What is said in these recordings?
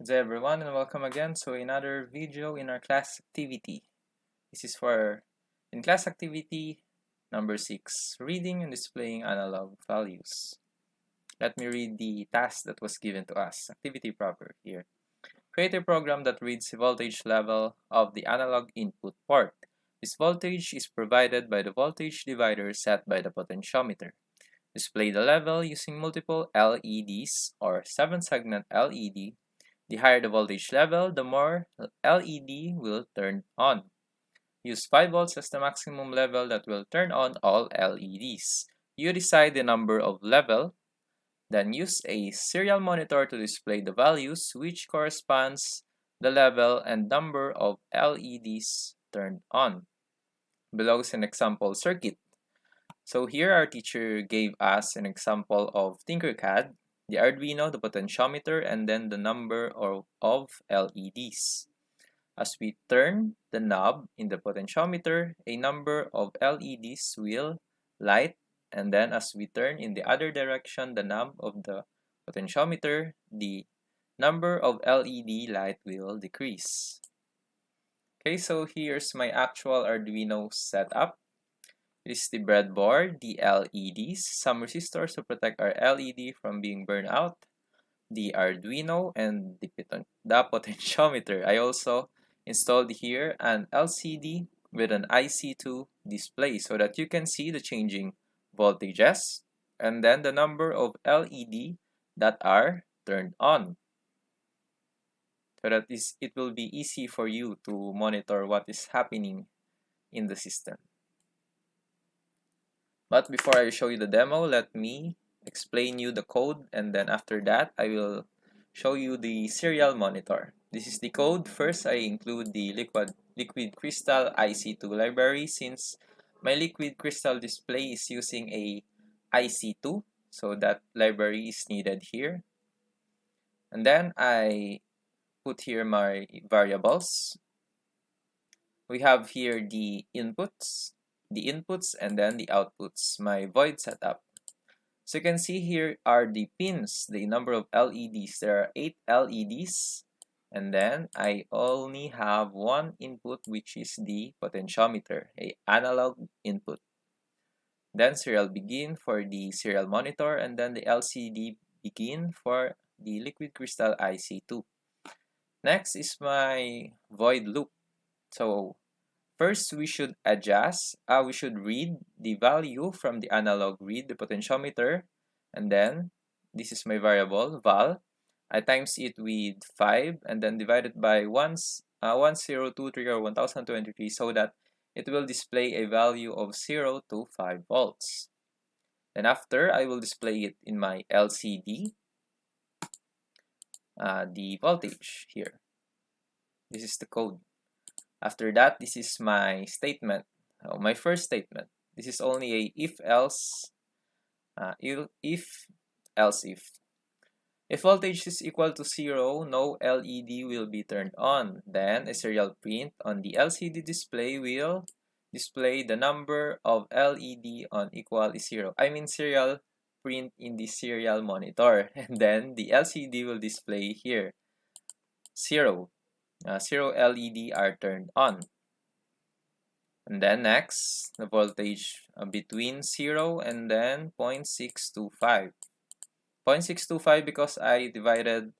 Good day everyone and welcome again to another video in our class activity. This is for in class activity number 6, reading and displaying analog values. Let me read the task that was given to us, activity proper here. Create a program that reads the voltage level of the analog input port. This voltage is provided by the voltage divider set by the potentiometer. Display the level using multiple LEDs or 7-segment LED. The higher the voltage level, the more LED will turn on. Use 5 volts as the maximum level that will turn on all LEDs. You decide the number of level, then use a serial monitor to display the values which corresponds the level and number of LEDs turned on. Below is an example circuit. So here our teacher gave us an example of Tinkercad, the Arduino, the potentiometer, and then the number of LEDs. As we turn the knob in the potentiometer, a number of LEDs will light, and then as we turn in the other direction the knob of the potentiometer, the number of LED light will decrease. Okay, so here's my actual Arduino setup. It is the breadboard, the LEDs, some resistors to protect our LED from being burned out, the Arduino, and the potentiometer. I also installed here an LCD with an IC2 display so that you can see the changing voltages and then the number of LED that are turned on. So that it will be easy for you to monitor what is happening in the system. But before I show you the demo, let me explain you the code, and then after that I will show you the serial monitor. This is the code. First, I include the liquid crystal IC2 library since my liquid crystal display is using a IC2, so that library is needed here. And then I put here my variables. We have here the inputs, and then the outputs, my void setup. So you can see here are the pins, the number of LEDs. There are 8 LEDs, and then I only have one input, which is the potentiometer, a analog input. Then serial begin for the serial monitor, and then the LCD begin for the liquid crystal IC2. Next is my void loop. So first, we should read the value from the analog read, the potentiometer, and then this is my variable, val. I times it with 5 and then divide it by 1023 or 1023 so that it will display a value of 0 to 5 volts. Then after, I will display it in my LCD, the voltage here. This is the code. After that, this is my statement, my first statement. This is only a if-else, if. If voltage is equal to 0, no LED will be turned on. Then a serial print on the LCD display will display the number of LED on equal is 0. I mean serial print in the serial monitor. And then the LCD will display here 0. 0 LED are turned on. And then next, the voltage between 0 and then 0.625. 0.625 because I divided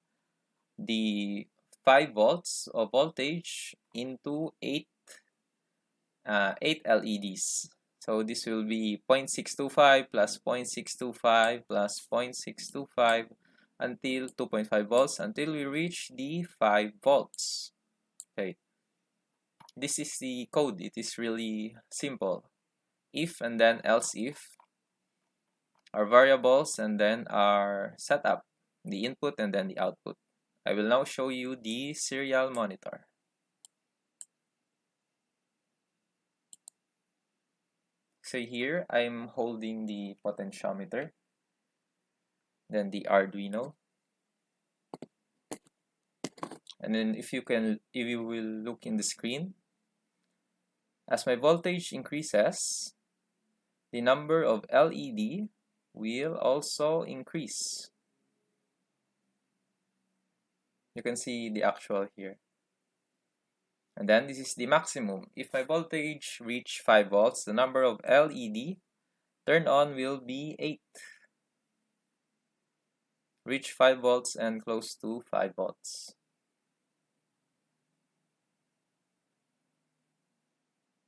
the 5 volts of voltage into 8 LEDs. So this will be 0.625 plus 0.625 plus 0.625 until 2.5 volts until we reach the 5 volts. Okay. This is the code. It is really simple. If and then else if, our variables, and then our setup, the input and then the output. I will now show you the serial monitor. So here I'm holding the potentiometer, then the Arduino, and then if you will look in the screen, as my voltage increases, the number of LED will also increase. You can see the actual here. And then this is the maximum. If my voltage reach 5 volts, the number of LED turned on will be 8. Reach 5 volts and close to 5 volts.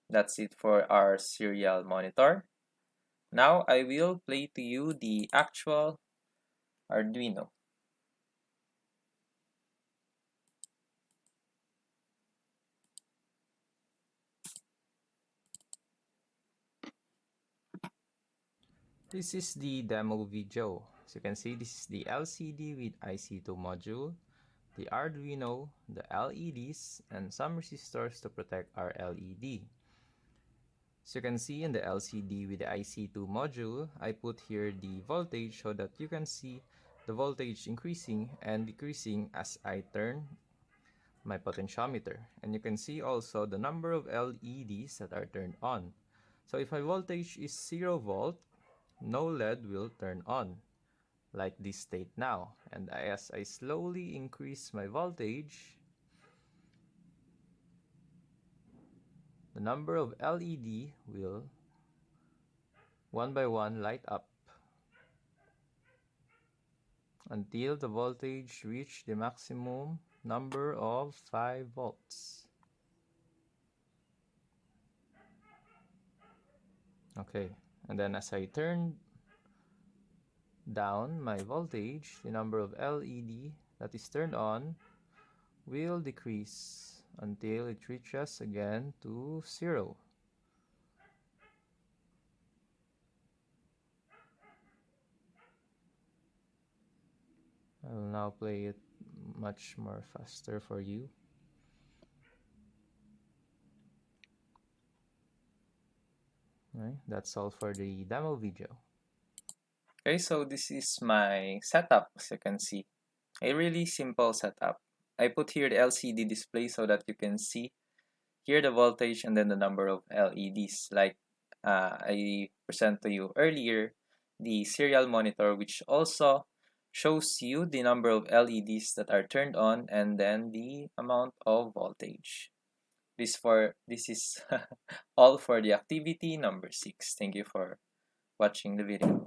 That's it for our serial monitor. Now I will play to you the actual Arduino. This is the demo video. As you can see, this is the LCD with IC2 module, the Arduino, the LEDs, and some resistors to protect our LED. As you can see in the LCD with the IC2 module, I put here the voltage so that you can see the voltage increasing and decreasing as I turn my potentiometer. And you can see also the number of LEDs that are turned on. So if my voltage is 0 volt, no LED will turn on, like this state now. And as I slowly increase my voltage, the number of LED will one by one light up until the voltage reach the maximum number of 5 volts. Okay, and then as I turn down my voltage, the number of LED that is turned on will decrease until it reaches again to 0. I will now play it much more faster for you. Right, that's all for the demo video. Okay, so this is my setup, as you can see. A really simple setup. I put here the LCD display so that you can see here the voltage and then the number of LEDs. Like I present to you earlier, the serial monitor, which also shows you the number of LEDs that are turned on and then the amount of voltage. This is all for the activity number 6. Thank you for watching the video.